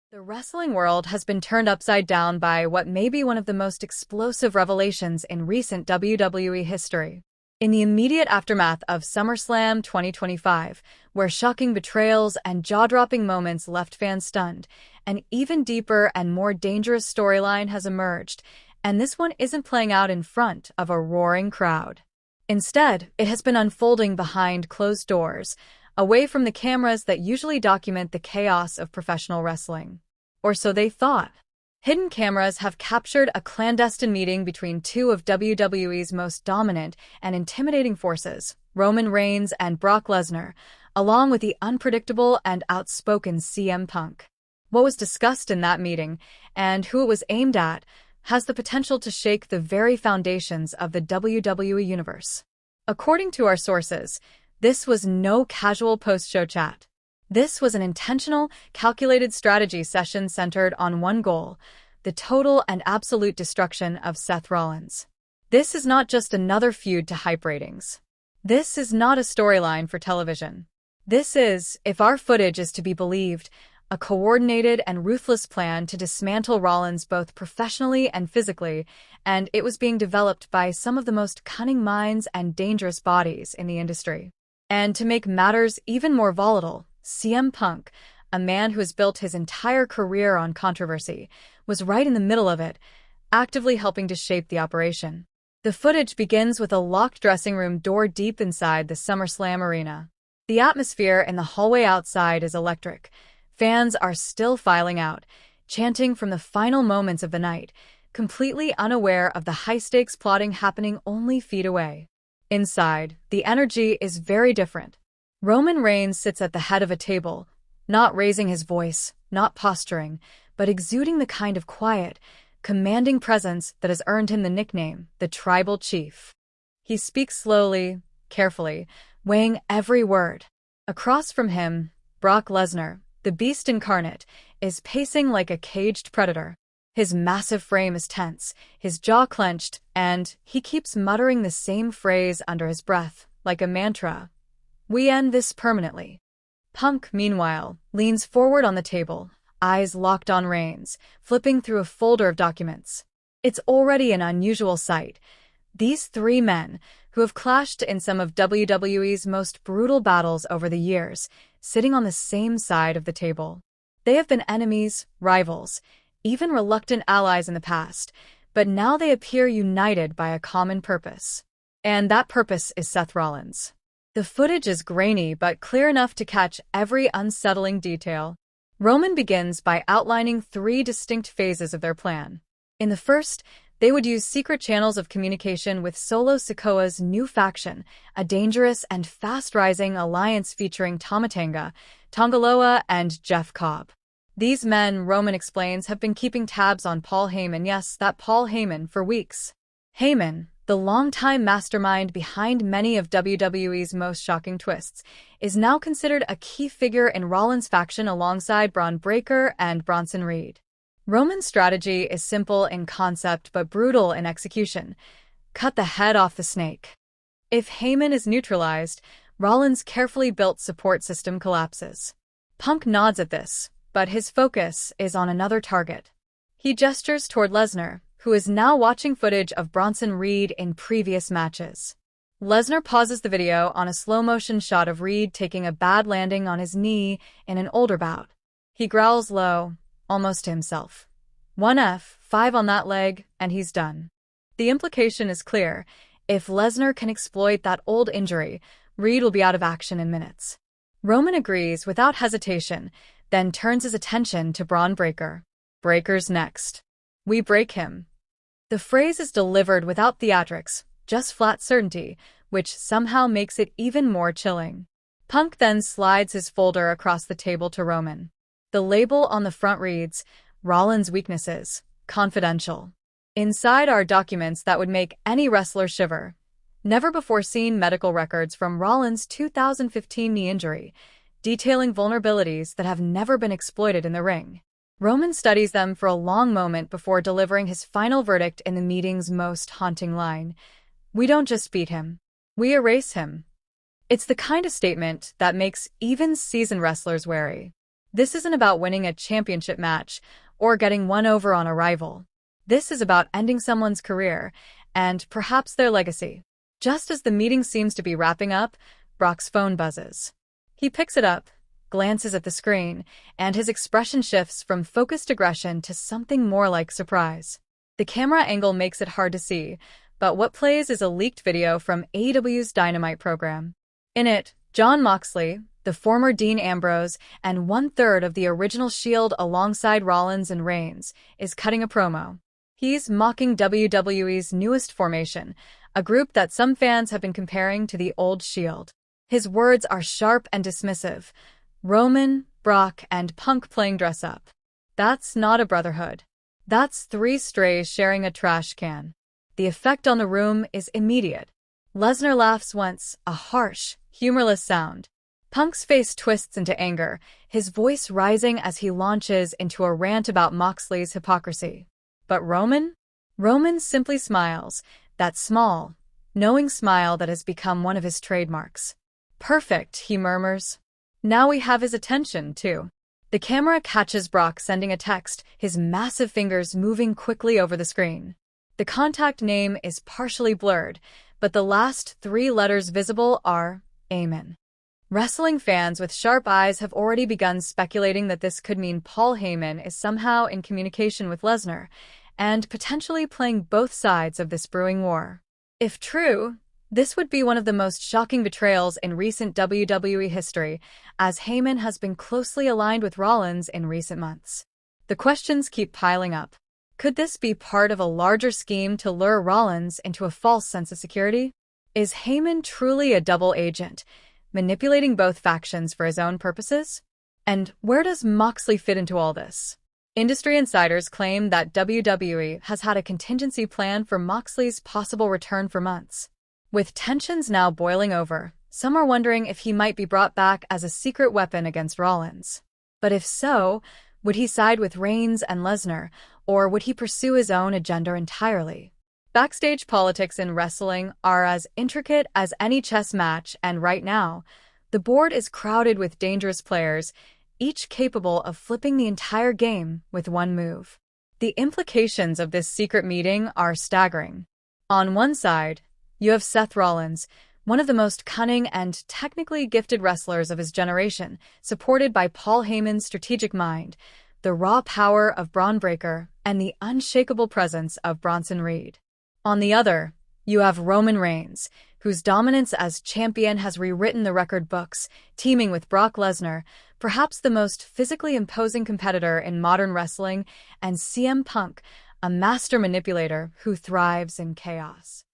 The wrestling world has been turned upside down by what may be one of the most explosive revelations in recent WWE history. In the immediate aftermath of SummerSlam 2025, where shocking betrayals and jaw-dropping moments left fans stunned, an even deeper and more dangerous storyline has emerged, and this one isn't playing out in front of a roaring crowd. Instead, it has been unfolding behind closed doors, away from the cameras that usually document the chaos of professional wrestling. Or so they thought. Hidden cameras have captured a clandestine meeting between two of WWE's most dominant and intimidating forces, Roman Reigns and Brock Lesnar, along with the unpredictable and outspoken CM Punk. What was discussed in that meeting, and who it was aimed at, has the potential to shake the very foundations of the WWE universe. According to our sources, this was no casual post-show chat. This was an intentional, calculated strategy session centered on one goal: the total and absolute destruction of Seth Rollins. This is not just another feud to hype ratings. This is not a storyline for television. This is, if our footage is to be believed, a coordinated and ruthless plan to dismantle Rollins both professionally and physically, and it was being developed by some of the most cunning minds and dangerous bodies in the industry. And to make matters even more volatile, CM Punk, a man who has built his entire career on controversy, was right in the middle of it, actively helping to shape the operation. The footage begins with a locked dressing room door deep inside the SummerSlam arena. The atmosphere in the hallway outside is electric. Fans are still filing out, chanting from the final moments of the night, completely unaware of the high-stakes plotting happening only feet away. Inside, the energy is very different. Roman Reigns sits at the head of a table, not raising his voice, not posturing, but exuding the kind of quiet, commanding presence that has earned him the nickname, the Tribal Chief. He speaks slowly, carefully, weighing every word. Across from him, Brock Lesnar, the beast incarnate, is pacing like a caged predator. His massive frame is tense, his jaw clenched, and he keeps muttering the same phrase under his breath, like a mantra. "We end this permanently." Punk, meanwhile, leans forward on the table, eyes locked on Reigns, flipping through a folder of documents. It's already an unusual sight. These three men, who have clashed in some of WWE's most brutal battles over the years, sitting on the same side of the table. They have been enemies, rivals, even reluctant allies in the past, but now they appear united by a common purpose. And that purpose is Seth Rollins. The footage is grainy but clear enough to catch every unsettling detail. Roman begins by outlining three distinct phases of their plan. In the first, they would use secret channels of communication with Solo Sikoa's new faction, a dangerous and fast-rising alliance featuring Tama Tonga, Tongaloa, and Jeff Cobb. These men, Roman explains, have been keeping tabs on Paul Heyman, yes, that Paul Heyman, for weeks. Heyman, the longtime mastermind behind many of WWE's most shocking twists, is now considered a key figure in Rollins' faction alongside Braun Breaker and Bronson Reed. Roman's strategy is simple in concept but brutal in execution. Cut the head off the snake. If Heyman is neutralized, Rollins' carefully built support system collapses. Punk nods at this, but his focus is on another target. He gestures toward Lesnar, who is now watching footage of Bronson Reed in previous matches. Lesnar pauses the video on a slow-motion shot of Reed taking a bad landing on his knee in an older bout. He growls low, almost to himself. 1F5 on that leg, and he's done. The implication is clear. If Lesnar can exploit that old injury, Reed will be out of action in minutes. Roman agrees without hesitation, then turns his attention to Braun Breaker. Breaker's next. "We break him." The phrase is delivered without theatrics, just flat certainty, which somehow makes it even more chilling. Punk then slides his folder across the table to Roman. The label on the front reads, "Rollins' Weaknesses, Confidential." Inside are documents that would make any wrestler shiver. Never-before-seen medical records from Rollins' 2015 knee injury, detailing vulnerabilities that have never been exploited in the ring. Roman studies them for a long moment before delivering his final verdict in the meeting's most haunting line. "We don't just beat him. We erase him." It's the kind of statement that makes even seasoned wrestlers wary. This isn't about winning a championship match or getting one over on a rival. This is about ending someone's career and perhaps their legacy. Just as the meeting seems to be wrapping up, Brock's phone buzzes. He picks it up, glances at the screen, and his expression shifts from focused aggression to something more like surprise. The camera angle makes it hard to see, but what plays is a leaked video from AEW's Dynamite program. In it, Jon Moxley, the former Dean Ambrose, and one-third of the original Shield alongside Rollins and Reigns, is cutting a promo. He's mocking WWE's newest formation, a group that some fans have been comparing to the old Shield. His words are sharp and dismissive. Roman, Brock, and Punk playing dress-up. That's not a brotherhood. That's three strays sharing a trash can. The effect on the room is immediate. Lesnar laughs once, a harsh, humorless sound. Punk's face twists into anger, his voice rising as he launches into a rant about Moxley's hypocrisy. But Roman? Roman simply smiles, that small, knowing smile that has become one of his trademarks. Perfect, he murmurs. Now we have his attention, too. The camera catches Brock sending a text, his massive fingers moving quickly over the screen. The contact name is partially blurred, but the last three letters visible are Amen. Wrestling fans with sharp eyes have already begun speculating that this could mean Paul Heyman is somehow in communication with Lesnar, and potentially playing both sides of this brewing war. If true, this would be one of the most shocking betrayals in recent WWE history, as Heyman has been closely aligned with Rollins in recent months. The questions keep piling up. Could this be part of a larger scheme to lure Rollins into a false sense of security? Is Heyman truly a double agent, manipulating both factions for his own purposes? And where does Moxley fit into all this? Industry insiders claim that WWE has had a contingency plan for Moxley's possible return for months. With tensions now boiling over, some are wondering if he might be brought back as a secret weapon against Rollins. But if so, would he side with Reigns and Lesnar, or would he pursue his own agenda entirely? Backstage politics in wrestling are as intricate as any chess match, and right now, the board is crowded with dangerous players, each capable of flipping the entire game with one move. The implications of this secret meeting are staggering. On one side, you have Seth Rollins, one of the most cunning and technically gifted wrestlers of his generation, supported by Paul Heyman's strategic mind, the raw power of Braun Breaker, and the unshakable presence of Bronson Reed. On the other, you have Roman Reigns, whose dominance as champion has rewritten the record books, teaming with Brock Lesnar, perhaps the most physically imposing competitor in modern wrestling, and CM Punk, a master manipulator who thrives in chaos.